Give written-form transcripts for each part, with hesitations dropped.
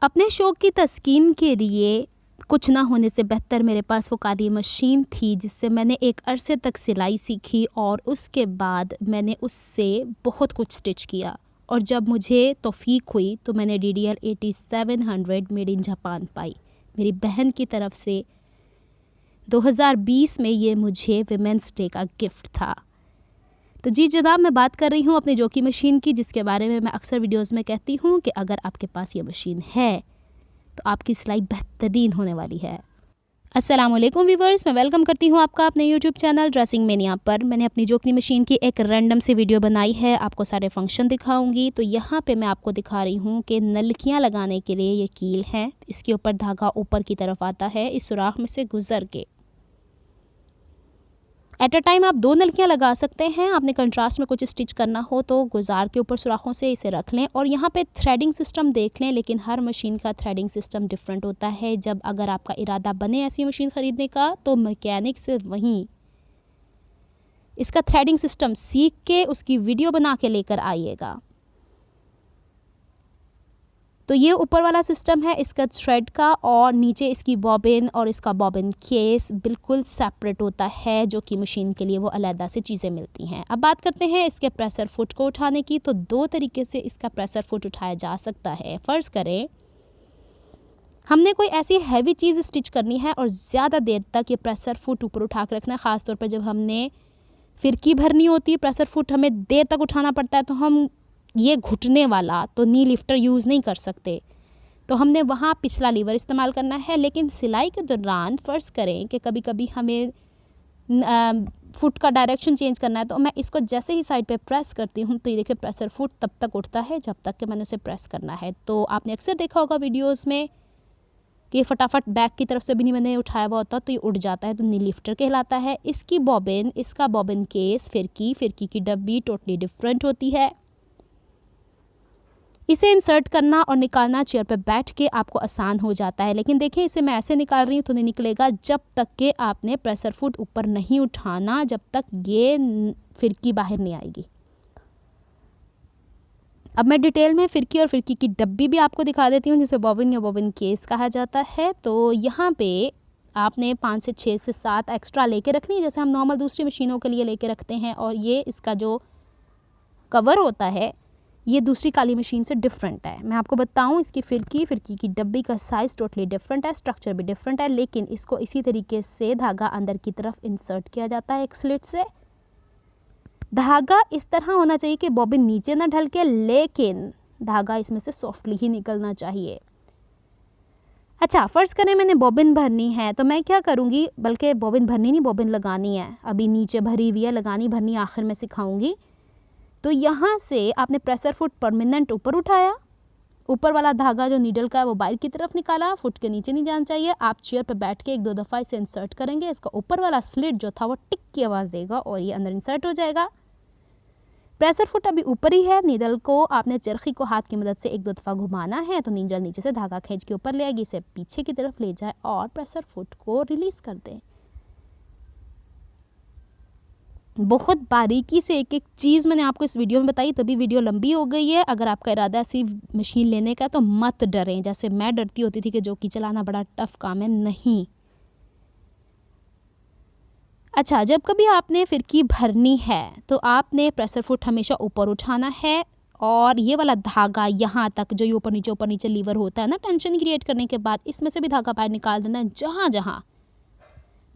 अपने शौक़ की तस्कीन के लिए कुछ ना होने से बेहतर मेरे पास वो काली मशीन थी जिससे मैंने एक अरसे तक सिलाई सीखी और उसके बाद मैंने उससे बहुत कुछ स्टिच किया। और जब मुझे तौफीक हुई तो मैंने DDL 8700 मेड इन जापान पाई। मेरी बहन की तरफ से 2020 में ये मुझे विमेंस डे का गिफ्ट था। तो जी जनाब, मैं बात कर रही हूँ अपनी जोकी मशीन की, जिसके बारे में मैं अक्सर वीडियोस में कहती हूँ कि अगर आपके पास ये मशीन है तो आपकी सिलाई बेहतरीन होने वाली है। अस्सलाम वालेकुम व्यूवर्स, मैं वेलकम करती हूँ आपका अपने यूट्यूब चैनल ड्रेसिंग मेनिया पर। मैंने अपनी जोकी मशीन की एक रैंडम सी वीडियो बनाई है, आपको सारे फंक्शन दिखाऊंगी। तो यहाँ पे मैं आपको दिखा रही हूँ कि नलकियाँ लगाने के लिए ये कील है, इसके ऊपर धागा ऊपर की तरफ आता है, इस सुराख में से गुजर के एट अ टाइम आप 2 नलकियाँ लगा सकते हैं। आपने कंट्रास्ट में कुछ स्टिच करना हो तो गुजार के ऊपर सुराखों से इसे रख लें। और यहाँ पे थ्रेडिंग सिस्टम देख लें, लेकिन हर मशीन का थ्रेडिंग सिस्टम डिफरेंट होता है। जब अगर आपका इरादा बने ऐसी मशीन ख़रीदने का तो मैकेनिक से वहीं इसका थ्रेडिंग सिस्टम सीख के उसकी वीडियो बना के लेकर आइएगा। तो ये ऊपर वाला सिस्टम है इसका थ्रेड का, और नीचे इसकी बॉबिन और इसका बॉबिन केस बिल्कुल सेपरेट होता है, जो कि मशीन के लिए वो अलहदा से चीज़ें मिलती हैं। अब बात करते हैं इसके प्रेशर फुट को उठाने की। तो 2 तरीके से इसका प्रेशर फुट उठाया जा सकता है। फ़र्ज़ करें हमने कोई ऐसी हैवी चीज़ स्टिच करनी है और ज़्यादा देर तक ये प्रेशर फुट ऊपर उठा कर रखना है, ख़ास तौर पर जब हमने फिरकी भरनी होती है, प्रेशर फुट हमें देर तक उठाना पड़ता है, तो हम ये घुटने वाला तो नी लिफ्टर यूज़ नहीं कर सकते, तो हमने वहाँ पिछला लीवर इस्तेमाल करना है। लेकिन सिलाई के दौरान फ़र्ज़ करें कि कभी कभी हमें फुट का डायरेक्शन चेंज करना है, तो मैं इसको जैसे ही साइड पे प्रेस करती हूँ तो ये देखिए प्रेशर फुट तब तक उठता है जब तक कि मैंने उसे प्रेस करना है। तो आपने अक्सर देखा होगा वीडियोज़ में कि फटाफट बैक की तरफ से भी नहीं मैंने उठाया हुआ होता तो ये उड़ जाता है, तो नी लिफ्टर कहलाता है। इसकी बॉबिन, इसका बॉबिन केस, फिरकी की डब्बी टोटली डिफरेंट होती है। इसे इंसर्ट करना और निकालना चेयर पर बैठ के आपको आसान हो जाता है, लेकिन देखिए इसे मैं ऐसे निकाल रही हूँ तो नहीं निकलेगा जब तक कि आपने प्रेशर फुट ऊपर नहीं उठाना, जब तक ये फिरकी बाहर नहीं आएगी। अब मैं डिटेल में फिरकी और फिरकी की डब्बी भी आपको दिखा देती हूँ, जिसे बॉबिन या बॉबिन केस कहा जाता है। तो यहाँ पे आपने 5 से 6 से 7 एक्स्ट्रा लेके रखनी है, जैसे हम नॉर्मल दूसरी मशीनों के लिए लेके रखते हैं। और ये इसका जो कवर होता है ये दूसरी काली मशीन से डिफरेंट है। मैं आपको बताऊं, इसकी फिरकी की डब्बी का साइज़ टोटली डिफरेंट है, स्ट्रक्चर भी डिफरेंट है, लेकिन इसको इसी तरीके से धागा अंदर की तरफ इंसर्ट किया जाता है एक स्लिट से। धागा इस तरह होना चाहिए कि बॉबिन नीचे ना ढलके, लेकिन धागा इसमें से सॉफ्टली ही निकलना चाहिए। अच्छा, फ़र्ज़ करें मैंने बॉबिन भरनी है तो मैं क्या करूँगी, बल्कि बॉबिन भरनी नहीं, बॉबिन लगानी है। अभी नीचे भरी हुई है, लगानी भरनी आखिर में सिखाऊंगी। तो यहाँ से आपने प्रेशर फुट परमानेंट ऊपर उठाया, ऊपर वाला धागा जो नीडल का है वो बाहर की तरफ निकाला, फुट के नीचे नहीं जाना चाहिए। आप चेयर पर बैठ के 1-2 दफ़ा इसे इंसर्ट करेंगे, इसका ऊपर वाला स्लिट जो था वो टिक की आवाज़ देगा और ये अंदर इंसर्ट हो जाएगा। प्रेशर फुट अभी ऊपर ही है, नीडल को आपने चरखी को हाथ की मदद से 1-2 दफ़ा घुमाना है तो नीडल नीचे से धागा खींच के ऊपर ले आएगी। इसे पीछे की तरफ ले जाए और प्रेशर फुट को रिलीज़ कर दें। बहुत बारीकी से एक एक चीज़ मैंने आपको इस वीडियो में बताई, तभी वीडियो लंबी हो गई है। अगर आपका इरादा ऐसी मशीन लेने का तो मत डरें, जैसे मैं डरती होती थी कि जोकी चलाना बड़ा टफ़ काम है, नहीं। अच्छा, जब कभी आपने फिरकी भरनी है तो आपने प्रेशर फुट हमेशा ऊपर उठाना है, और ये वाला धागा यहाँ तक जो ये ऊपर नीचे लीवर होता है ना टेंशन क्रिएट करने के बाद, इसमें से भी धागा बाहर निकाल देना है। जहाँ जहाँ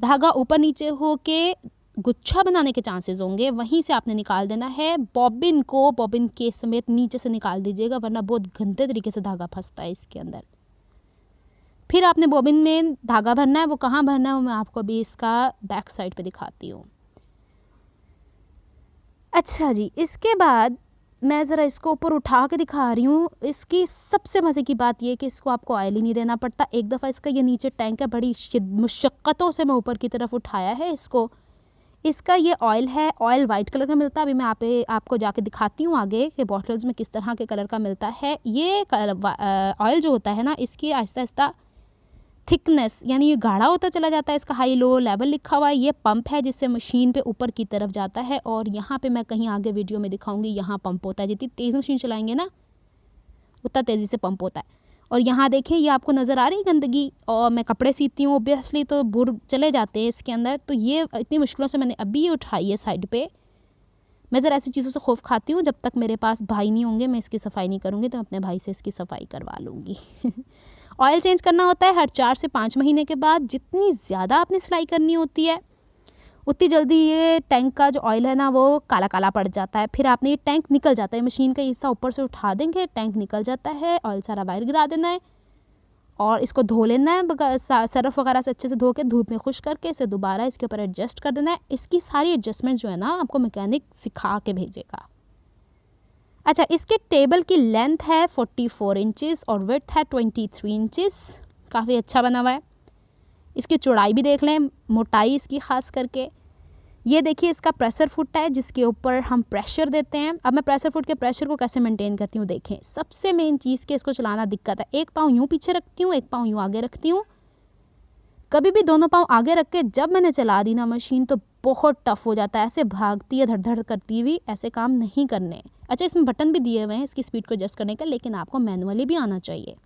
धागा ऊपर नीचे हो के गुच्छा बनाने के चांसेस होंगे वहीं से आपने निकाल देना है। बॉबिन को बॉबिन के समेत नीचे से निकाल दीजिएगा, वरना बहुत गंदे तरीके से धागा फंसता है इसके अंदर। फिर आपने बॉबिन में धागा भरना है, वो कहाँ भरना है वो मैं आपको अभी इसका बैक साइड पे दिखाती हूँ। अच्छा जी, इसके बाद मैं ज़रा इसको ऊपर उठा के दिखा रही हूँ। इसकी सबसे मज़े की बात ये है कि इसको आपको ऑयल ही नहीं देना पड़ता। एक दफ़ा इसका ये नीचे टैंक है, बड़ी मुशक्क़तों से मैं ऊपर की तरफ उठाया है इसको। इसका ये ऑयल है, ऑयल वाइट कलर का मिलता है। अभी मैं आपको जाके दिखाती हूँ आगे कि बॉटल्स में किस तरह के कलर का मिलता है। ये ऑयल जो होता है ना, इसकी आहिस्ता आहिस्ता थिकनेस यानी ये गाढ़ा होता चला जाता है। इसका हाई लो लेवल लिखा हुआ है। ये पंप है जिससे मशीन पे ऊपर की तरफ जाता है, और यहाँ पे मैं कहीं आगे वीडियो में दिखाऊंगी, यहाँ पंप होता है। जितनी तेज़ मशीन चलाएंगे ना उतना तेज़ी से पंप होता है। और यहाँ देखें ये आपको नज़र आ रही है गंदगी, और मैं कपड़े सीती हूँ ऑब्वियसली तो बुर चले जाते हैं इसके अंदर। तो ये इतनी मुश्किलों से मैंने अभी ये उठाई है साइड पे। मैं ज़रा ऐसी चीज़ों से खौफ खाती हूँ, जब तक मेरे पास भाई नहीं होंगे मैं इसकी सफाई नहीं करूँगी, तो अपने भाई से इसकी सफाई करवा लूँगी। ऑयल चेंज करना होता है हर 4 से 5 महीने के बाद। जितनी ज़्यादा आपने सिलाई करनी होती है उतनी जल्दी ये टैंक का जो ऑयल है ना वो काला काला पड़ जाता है। फिर आपने ये टैंक निकल जाता है, मशीन का हिस्सा ऊपर से उठा देंगे, टैंक निकल जाता है, ऑयल सारा बाहर गिरा देना है और इसको धो लेना है सरफ वगैरह से अच्छे से धो के धूप में खुश करके इसे दोबारा इसके ऊपर एडजस्ट कर देना है। इसकी सारी एडजस्टमेंट जो है ना आपको मैकेनिक सिखा के भेजेगा। अच्छा, इसके टेबल की लेंथ है 44 इंचज़ और विड्थ है 23 इंचज़, काफ़ी अच्छा बना हुआ है। इसकी चौड़ाई भी देख लें, मोटाई इसकी ख़ास करके। ये देखिए इसका प्रेशर फुट है जिसके ऊपर हम प्रेशर देते हैं। अब मैं प्रेशर फुट के प्रेशर को कैसे मेंटेन करती हूँ देखें। सबसे मेन चीज़ कि इसको चलाना दिक्कत है, एक पाँव यूँ पीछे रखती हूँ, एक पाँव यूँ आगे रखती हूँ। कभी भी दोनों पाँव आगे रख के जब मैंने चला दी ना मशीन तो बहुत टफ हो जाता है, ऐसे भागती है धड़ धड़ करती हुई, ऐसे काम नहीं करने। अच्छा, इसमें बटन भी दिए हुए हैं इसकी स्पीड को एडजस्ट करने का, लेकिन आपको मैनुअली भी आना चाहिए।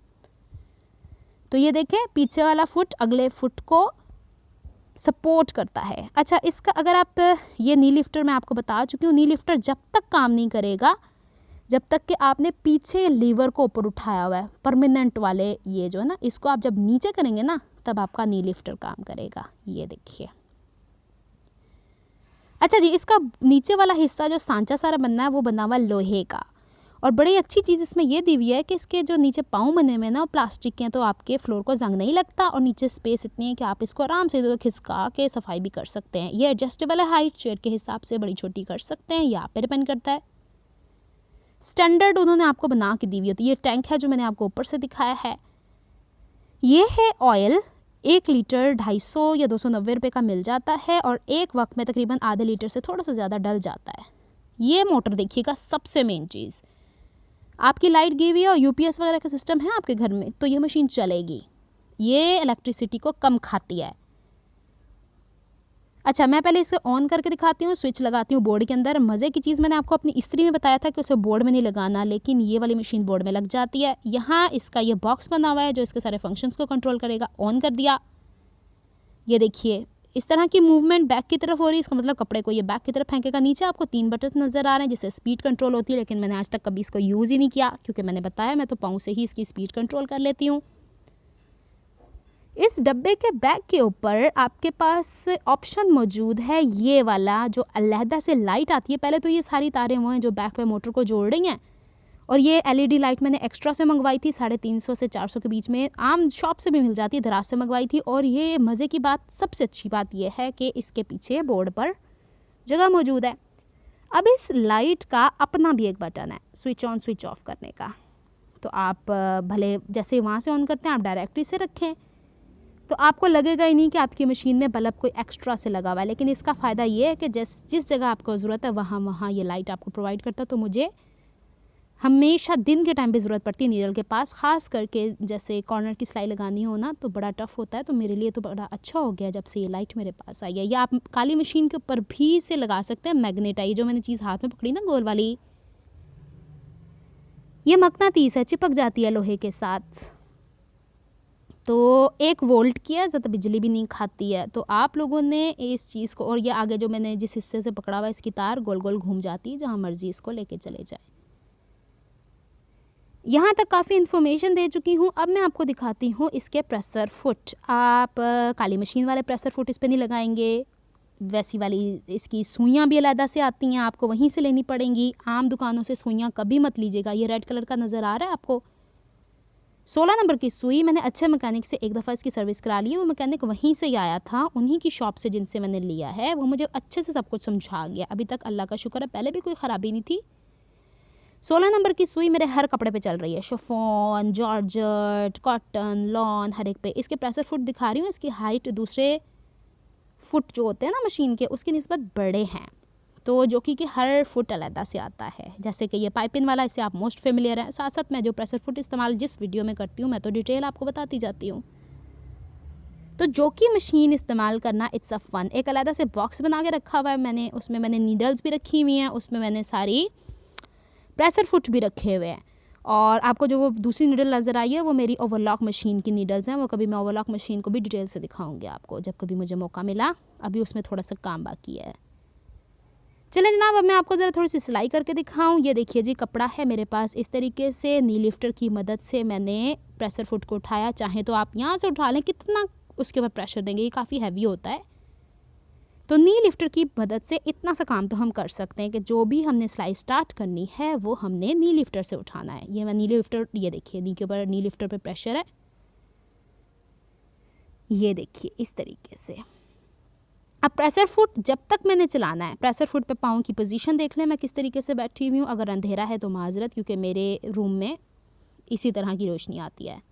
तो ये देखें पीछे वाला फुट अगले फुट को सपोर्ट करता है। अच्छा, इसका अगर आप ये नी लिफ्टर मैं आपको बता चुकी हूँ, नी लिफ्टर जब तक काम नहीं करेगा जब तक कि आपने पीछे लीवर को ऊपर उठाया हुआ है, परमानेंट वाले ये जो है ना, इसको आप जब नीचे करेंगे ना तब आपका नी लिफ्टर काम करेगा। ये देखिए। अच्छा जी, इसका नीचे वाला हिस्सा जो सांचा सारा बनना है वो बना हुआ लोहे का, और बड़ी अच्छी चीज़ इसमें ये दी हुई है कि इसके जो नीचे पाँव बने हुए ना वो प्लास्टिक के हैं, तो आपके फ्लोर को जंग नहीं लगता और नीचे स्पेस इतनी है कि आप इसको आराम से इधर खिसका के सफाई भी कर सकते हैं। ये एडजस्टेबल है, हाइट चेयर के हिसाब से बड़ी छोटी कर सकते हैं, ये आप पे डिपेंड करता है। स्टैंडर्ड उन्होंने आपको बना के दी हुई होती है। ये टैंक है जो मैंने आपको ऊपर से दिखाया है। ये है ऑयल, 1 लीटर 250 या 290 रुपये का मिल जाता है और एक वक्त में तकरीबन आधे लीटर से थोड़ा सा ज़्यादा डल जाता है। ये मोटर देखिएगा, सबसे मेन चीज़, आपकी लाइट गई हुई है और यूपीएस वगैरह का सिस्टम है आपके घर में तो ये मशीन चलेगी, ये इलेक्ट्रिसिटी को कम खाती है। अच्छा, मैं पहले इसे ऑन करके दिखाती हूँ, स्विच लगाती हूँ बोर्ड के अंदर। मज़े की चीज़ मैंने आपको अपनी इस्त्री में बताया था कि उसे बोर्ड में नहीं लगाना, लेकिन ये वाली मशीन बोर्ड में लग जाती है। यहाँ इसका ये बॉक्स बना हुआ है जो इसके सारे फंक्शंस को कंट्रोल करेगा। ऑन कर दिया, ये देखिए इस तरह की मूवमेंट बैक की तरफ हो रही है, इसका मतलब कपड़े को ये बैक की तरफ फेंकेगा। नीचे आपको 3 बटन नज़र आ रहे हैं जिससे स्पीड कंट्रोल होती है, लेकिन मैंने आज तक कभी इसको यूज़ ही नहीं किया क्योंकि मैंने बताया मैं तो पाँव से ही इसकी स्पीड कंट्रोल कर लेती हूँ। इस डब्बे के बैक के ऊपर आपके पास ऑप्शन मौजूद है ये वाला जो अलहदा से लाइट आती है। पहले तो ये सारी तारें वो हैं जो बैक पे मोटर को जोड़ रही हैं, और ये एलईडी लाइट मैंने एक्स्ट्रा से मंगवाई थी, 350 से 400 के बीच में, आम शॉप से भी मिल जाती है, दराज से मंगवाई थी। और ये मज़े की बात, सबसे अच्छी बात ये है कि इसके पीछे बोर्ड पर जगह मौजूद है। अब इस लाइट का अपना भी एक बटन है स्विच ऑन स्विच ऑफ करने का, तो आप भले जैसे वहाँ से ऑन करते हैं आप डायरेक्टली से रखें तो आपको लगेगा ही नहीं कि आपकी मशीन में बल्ब कोई एक्स्ट्रा से लगा हुआ है। लेकिन इसका फ़ायदा ये है कि जिस जगह आपको ज़रूरत है वहाँ ये लाइट आपको प्रोवाइड करता है। तो मुझे हमेशा दिन के टाइम पे ज़रूरत पड़ती है नीडल के पास, ख़ास करके जैसे कॉर्नर की सिलाई लगानी हो ना तो बड़ा टफ होता है। तो मेरे लिए तो बड़ा अच्छा हो गया जब से ये लाइट मेरे पास आई है। या आप काली मशीन के ऊपर भी से लगा सकते हैं मैग्नेट आई, जो मैंने चीज़ हाथ में पकड़ी ना गोल वाली, ये मकनातीस है, चिपक जाती है लोहे के साथ, तो 1 वोल्ट की है, ज़्यादा बिजली भी नहीं खाती है। तो आप लोगों ने इस चीज़ को, और ये आगे जो मैंने जिस हिस्से से पकड़ा हुआ है इसकी तार गोल गोल घूम जाती है, जहाँ मर्जी इसको लेके चले जाए। यहाँ तक काफ़ी इन्फॉर्मेशन दे चुकी हूँ। अब मैं आपको दिखाती हूँ इसके प्रेशर फुट। आप काली मशीन वाले प्रेशर फुट इस पर नहीं लगाएंगे, वैसी वाली इसकी सुइयाँ भी अलहदा से आती हैं, आपको वहीं से लेनी पड़ेंगी। आम दुकानों से सुइयाँ कभी मत लीजिएगा। ये रेड कलर का नज़र आ रहा है आपको, 16 नंबर की सुई मैंने अच्छे मैकेनिक से एक दफ़ा इसकी सर्विस करा ली है। वो मैकेनिक वहीं से ही आया था, उन्हीं की शॉप से जिनसे मैंने लिया है। वो मुझे अच्छे से सब कुछ समझा गया। अभी तक अल्लाह का शुक्र है पहले भी कोई ख़राबी नहीं थी। 16 नंबर की सुई मेरे हर कपड़े पे चल रही है, शिफॉन, जॉर्जेट, कॉटन, लॉन, हर एक पे। इसके प्रेशर फुट दिखा रही हूँ, इसकी हाइट दूसरे फुट जो होते हैं ना मशीन के उसकी निस्बत बड़े हैं, तो जो कि हर फुट अलहदा से आता है। जैसे कि ये पाइपिंग वाला, इससे आप मोस्ट फेमिलियर हैं। साथ साथ मैं जो प्रेशर फुट इस्तेमाल जिस वीडियो में करती हूँ मैं तो डिटेल आपको बताती जाती हूँ। तो जो कि मशीन इस्तेमाल करना इट्स अ फन। एक अलहदा से बॉक्स बना के रखा हुआ है मैंने, उसमें मैंने नीडल्स भी रखी हुई हैं, उसमें मैंने सारी प्रेशर फुट भी रखे हुए हैं। और आपको जो वो दूसरी नीडल नज़र आई है वो मेरी ओवरलॉक मशीन की नीडल्स हैं। वो कभी मैं ओवरलॉक मशीन को भी डिटेल से दिखाऊंगी आपको जब कभी मुझे मौका मिला। अभी उसमें थोड़ा सा काम बाकी है। चलें जनाब, अब मैं आपको ज़रा थोड़ी सी सिलाई करके दिखाऊं। ये देखिए जी, कपड़ा है मेरे पास इस तरीके से। नी लिफ्टर की मदद से मैंने प्रेशर फुट को उठाया। चाहे तो आप यहाँ से उठा लें, कितना उसके ऊपर प्रेशर देंगे, ये काफ़ी हैवी होता है। तो नी लिफ्टर की मदद से इतना सा काम तो हम कर सकते हैं कि जो भी हमने सिलाई स्टार्ट करनी है वो हमने नी लिफ्टर से उठाना है। ये मैं नी लिफ्टर, ये देखिए नी के ऊपर नी लिफ्टर पे प्रेशर है, ये देखिए इस तरीके से। अब प्रेशर फुट जब तक मैंने चलाना है, प्रेशर फुट पे पाँव की पोजीशन देख लें मैं किस तरीके से बैठी हुई हूँ। अगर अंधेरा है तो माजरत, क्योंकि मेरे रूम में इसी तरह की रोशनी आती है।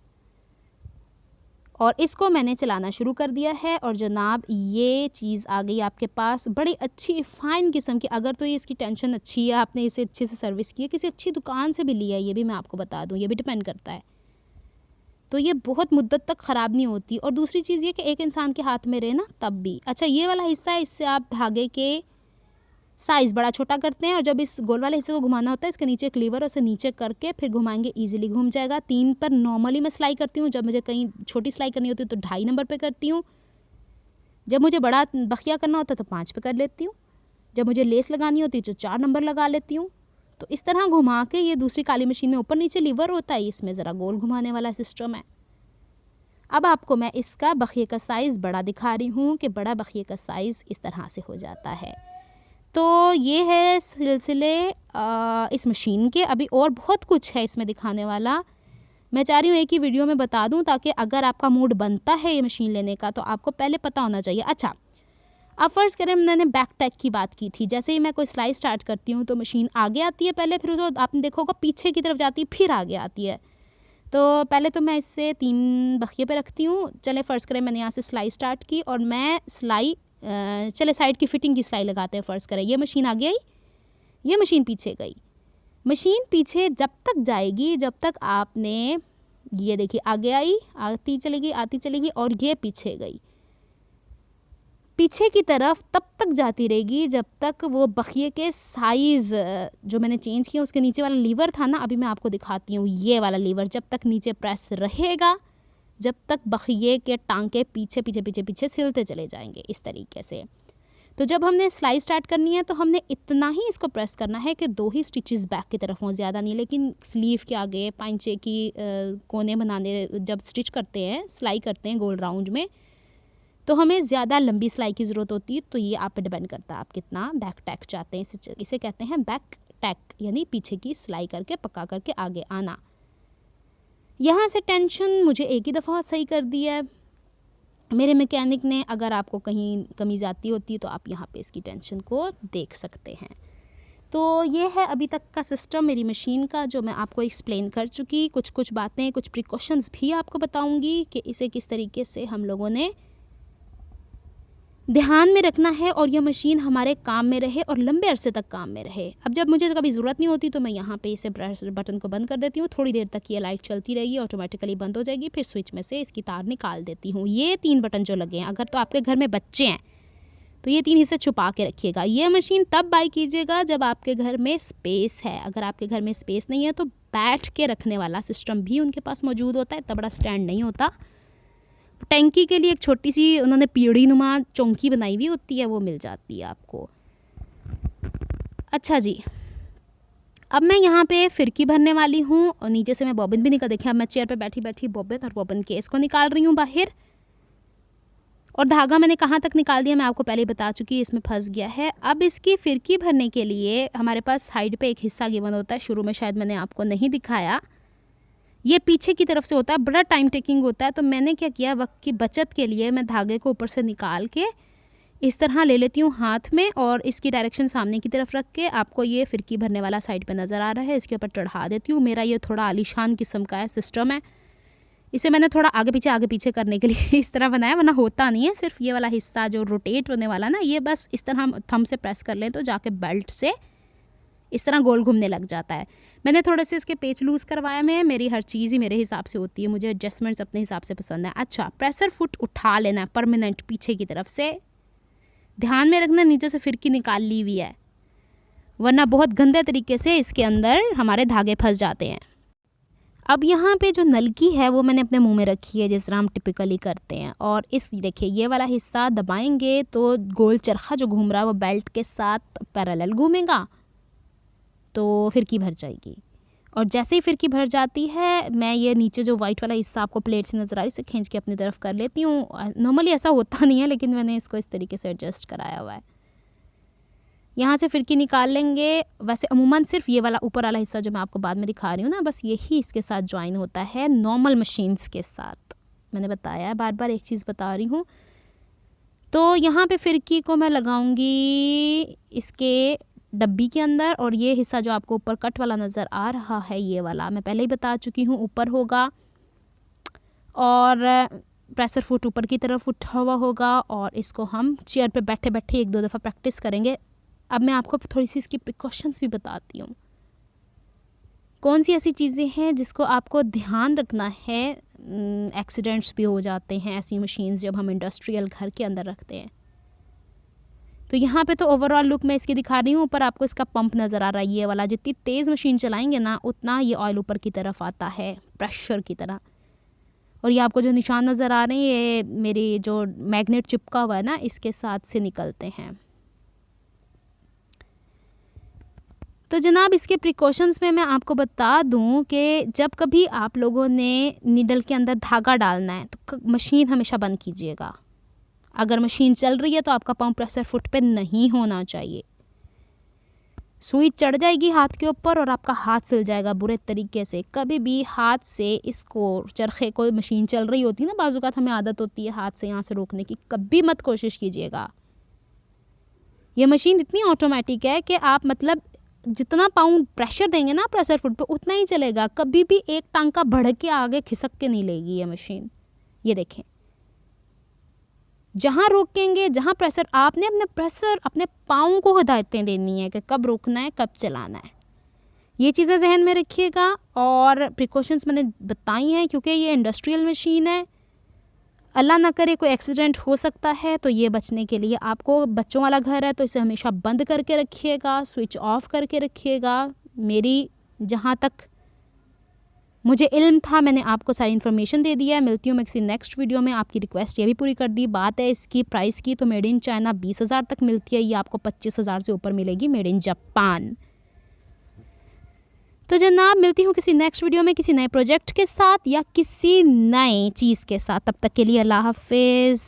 और इसको मैंने चलाना शुरू कर दिया है और जनाब ये चीज़ आ गई आपके पास बड़ी अच्छी फ़ाइन किस्म की। अगर तो ये इसकी टेंशन अच्छी है, आपने इसे अच्छे से सर्विस की है, किसी अच्छी दुकान से भी लिया है, ये भी मैं आपको बता दूँ, ये भी डिपेंड करता है, तो ये बहुत मुद्दत तक ख़राब नहीं होती। और दूसरी चीज़ ये कि एक इंसान के हाथ में रहे ना तब भी। अच्छा, ये वाला हिस्सा है, इससे आप धागे के साइज़ बड़ा छोटा करते हैं और जब इस गोल वाले हिस्से को घुमाना होता है इसके नीचे एक लीवर, उसे नीचे करके फिर घुमाएंगे, इजीली घूम जाएगा। 3 पर नॉर्मली मैं सिलाई करती हूँ। जब मुझे कहीं छोटी सिलाई करनी होती है तो 2.5 नंबर पे करती हूँ। जब मुझे बड़ा बखिया करना होता है तो 5 पे कर लेती हूँ। जब मुझे लेस लगानी होती है तो 4 नंबर लगा लेती हूँ। तो इस तरह घुमा के, ये दूसरी काली मशीन में ऊपर नीचे लीवर होता है, इसमें ज़रा गोल घुमाने वाला सिस्टम है। अब आपको मैं इसका बखिए का साइज़ बड़ा दिखा रही हूँ कि बड़ा बखिए का साइज़ इस तरह से हो जाता है। तो ये है सिलसिले इस मशीन के। अभी और बहुत कुछ है इसमें दिखाने वाला, मैं चाह रही हूँ एक ही वीडियो में बता दूँ ताकि अगर आपका मूड बनता है ये मशीन लेने का तो आपको पहले पता होना चाहिए। अच्छा, अब फ़र्ज़ करें मैंने बैक टैक की बात की थी। जैसे ही मैं कोई सिलाई स्टार्ट करती हूँ तो मशीन आगे आती है पहले, फिर तो आपने देखा होगा पीछे की तरफ जाती है, फिर आगे आती है। तो पहले तो मैं इससे 3 बखिए पे रखती हूँ। चले फ़र्ज़ करें मैंने यहाँ से सिलाई स्टार्ट की और मैं सिलाई चले साइड की फ़िटिंग की सिलाई लगाते हैं। फ़र्ज़ करें ये मशीन आगे आई, ये मशीन पीछे गई। मशीन पीछे जब तक जाएगी जब तक आपने, ये देखिए आगे आई, आती चलेगी और ये पीछे गई, पीछे की तरफ तब तक जाती रहेगी जब तक वो बखिए के साइज़ जो मैंने चेंज किया, उसके नीचे वाला लीवर था ना, अभी मैं आपको दिखाती हूँ, ये वाला लीवर जब तक नीचे प्रेस रहेगा जब तक बखिए के टांके पीछे पीछे पीछे पीछे सिलते चले जाएंगे इस तरीके से। तो जब हमने सिलाई स्टार्ट करनी है तो हमने इतना ही इसको प्रेस करना है कि 2 ही स्टिचेस बैक की तरफ हों, ज़्यादा नहीं। लेकिन स्लीव के आगे पांचे की कोने बनाने जब स्टिच करते हैं, सिलाई करते हैं गोल राउंड में, तो हमें ज़्यादा लंबी सिलाई की ज़रूरत होती है। तो ये आप पे डिपेंड करता है आप कितना बैक टैक चाहते हैं। इसे कहते हैं बैक टैक, यानी पीछे की सिलाई करके पक्का करके आगे आना। यहाँ से टेंशन मुझे एक ही दफ़ा सही कर दी है मेरे मैकेनिक ने। अगर आपको कहीं कमी ज़्यादा होती है तो आप यहाँ पे इसकी टेंशन को देख सकते हैं। तो ये है अभी तक का सिस्टम मेरी मशीन का, जो मैं आपको एक्सप्लेन कर चुकी। कुछ बातें, कुछ प्रिकॉशंस भी आपको बताऊंगी कि इसे किस तरीके से हम लोगों ने ध्यान में रखना है और यह मशीन हमारे काम में रहे और लंबे अरसे तक काम में रहे। अब जब मुझे कभी ज़रूरत नहीं होती तो मैं यहाँ पे इसे बटन को बंद कर देती हूँ। थोड़ी देर तक ये लाइट चलती रहेगी, ऑटोमेटिकली बंद हो जाएगी, फिर स्विच में से इसकी तार निकाल देती हूँ। ये 3 बटन जो लगे हैं, अगर तो आपके घर में बच्चे हैं तो ये 3 हिस्से छुपा के रखिएगा। ये मशीन तब बाई कीजिएगा जब आपके घर में स्पेस है। अगर आपके घर में स्पेस नहीं है तो बैठ के रखने वाला सिस्टम भी उनके पास मौजूद होता है, इतना बड़ा स्टैंड नहीं होता। टैंकी के लिए एक छोटी सी उन्होंने पीढ़ी नुमा चौंकी बनाई हुई होती है, वो मिल जाती है आपको। अच्छा जी, अब मैं यहाँ पे फिरकी भरने वाली हूँ और नीचे से मैं बॉबिन भी निकाल, देखिए अब मैं चेयर पे बैठी बैठी बॉबिन और बॉबिन केस को निकाल रही हूँ बाहर। और धागा मैंने कहाँ तक निकाल दिया मैं आपको पहले ही बता चुकी, इसमें फंस गया है। अब इसकी फिरकी भरने के लिए हमारे पास साइड पे एक हिस्सा गिवन होता है, शुरू में शायद मैंने आपको नहीं दिखाया, ये पीछे की तरफ से होता है, बड़ा टाइम टेकिंग होता है। तो मैंने क्या किया, वक्त की बचत के लिए मैं धागे को ऊपर से निकाल के इस तरह ले लेती हूँ हाथ में और इसकी डायरेक्शन सामने की तरफ रख के, आपको ये फिरकी भरने वाला साइड पे नज़र आ रहा है, इसके ऊपर चढ़ा देती हूँ। मेरा ये थोड़ा आलीशान किस्म का है सिस्टम है, इसे मैंने थोड़ा आगे पीछे करने के लिए इस तरह बनाया, वरना होता नहीं है। सिर्फ ये वाला हिस्सा जो रोटेट होने वाला ना, ये बस इस तरह हम थंब से प्रेस कर लें तो जाके बेल्ट से इस तरह गोल घूमने लग जाता है। मैंने थोड़े से इसके पेच लूज़ करवाया मैं, मेरी हर चीज़ ही मेरे हिसाब से होती है, मुझे एडजस्टमेंट्स अपने हिसाब से पसंद है। अच्छा, प्रेशर फुट उठा लेना है परमानेंट पीछे की तरफ से, ध्यान में रखना नीचे से फिरकी निकाल ली हुई है, वरना बहुत गंदे तरीके से इसके अंदर हमारे धागे फंस जाते हैं। अब यहाँ पे जो नलकी है वो मैंने अपने मुंह में रखी है, जिस तरह हम टिपिकली करते हैं। और इस देखिए ये वाला हिस्सा दबाएंगे तो गोल चरखा जो घूम रहा है वो बेल्ट के साथ पैरेलल घूमेगा, तो फिरकी भर जाएगी। और जैसे ही फिरकी भर जाती है, मैं ये नीचे जो वाइट वाला हिस्सा आपको प्लेट से नज़र आ रही है, इसे खींच के अपनी तरफ कर लेती हूँ। नॉर्मली ऐसा होता नहीं है, लेकिन मैंने इसको इस तरीके से एडजस्ट कराया हुआ है। यहाँ से फिरकी निकाल लेंगे। वैसे अमूमन सिर्फ ये वाला ऊपर वाला हिस्सा जो मैं आपको बाद में दिखा रही हूँ ना, बस यही इसके साथ ज्वाइन होता है नॉर्मल मशीन्स के साथ। मैंने बताया है, बार बार एक चीज़ बता रही हूँ। तो यहाँ पे फिरकी को मैं लगाऊंगी इसके डब्बी के अंदर, और ये हिस्सा जो आपको ऊपर कट वाला नज़र आ रहा है, ये वाला मैं पहले ही बता चुकी हूँ ऊपर होगा, और प्रेशर फुट ऊपर की तरफ उठा हुआ होगा। और इसको हम चेयर पे बैठे बैठे 1-2 दफ़ा प्रैक्टिस करेंगे। अब मैं आपको थोड़ी सी इसकी प्रिकॉशंस भी बताती हूँ। कौन सी ऐसी चीज़ें हैं जिसको आपको ध्यान रखना है। एक्सीडेंट्स भी हो जाते हैं ऐसी मशीन्स जब हम इंडस्ट्रियल घर के अंदर रखते हैं। तो यहाँ पे तो ओवरऑल लुक मैं इसकी दिखा रही हूँ। ऊपर आपको इसका पंप नज़र आ रहा है, ये वाला। जितनी तेज़ मशीन चलाएंगे ना, उतना ये ऑयल ऊपर की तरफ आता है प्रेशर की तरह। और ये आपको जो निशान नज़र आ रहे हैं, ये मेरी जो मैग्नेट चिपका हुआ है ना, इसके साथ से निकलते हैं। तो जनाब इसके प्रिकॉशंस में मैं आपको बता दूं कि जब कभी आप लोगों ने नीडल के अंदर धागा डालना है तो मशीन हमेशा बंद कीजिएगा। अगर मशीन चल रही है तो आपका पंप प्रेशर फुट पे नहीं होना चाहिए। सुई चढ़ जाएगी हाथ के ऊपर और आपका हाथ सिल जाएगा बुरे तरीके से। कभी भी हाथ से इसको, चरखे को, मशीन चल रही होती है ना, बाजू का हमें आदत होती है हाथ से यहाँ से रोकने की, कभी मत कोशिश कीजिएगा। ये मशीन इतनी ऑटोमेटिक है कि आप मतलब जितना पाउंड प्रेशर देंगे ना प्रेशर फुट पे, उतना ही चलेगा। कभी भी एक टांका बढ़ के आगे खिसक के नहीं लेगी ये मशीन। ये देखें, जहाँ रोकेंगे, जहाँ प्रेशर, आपने अपने प्रेशर, अपने पाँव को हिदायतें देनी है कि कब रोकना है, कब चलाना है। ये चीज़ें जहन में रखिएगा। और प्रिकॉशंस मैंने बताई हैं क्योंकि ये इंडस्ट्रियल मशीन है। अल्लाह ना करे कोई एक्सीडेंट हो सकता है, तो ये बचने के लिए आपको, बच्चों वाला घर है तो इसे हमेशा बंद करके रखिएगा, स्विच ऑफ करके रखिएगा। मेरी जहाँ तक मुझे इल्म था मैंने आपको सारी इन्फॉर्मेशन दे दिया है। मिलती हूँ मैं किसी नेक्स्ट वीडियो में। आपकी रिक्वेस्ट ये भी पूरी कर दी। बात है इसकी प्राइस की, तो मेड इन चाइना 20,000 तक मिलती है, ये आपको 25,000 से ऊपर मिलेगी मेड इन जापान। तो जनाब मिलती हूँ किसी नेक्स्ट वीडियो में किसी नए प्रोजेक्ट के साथ या किसी नए चीज़ के साथ। तब तक के लिए अल्लाह हाफिज़।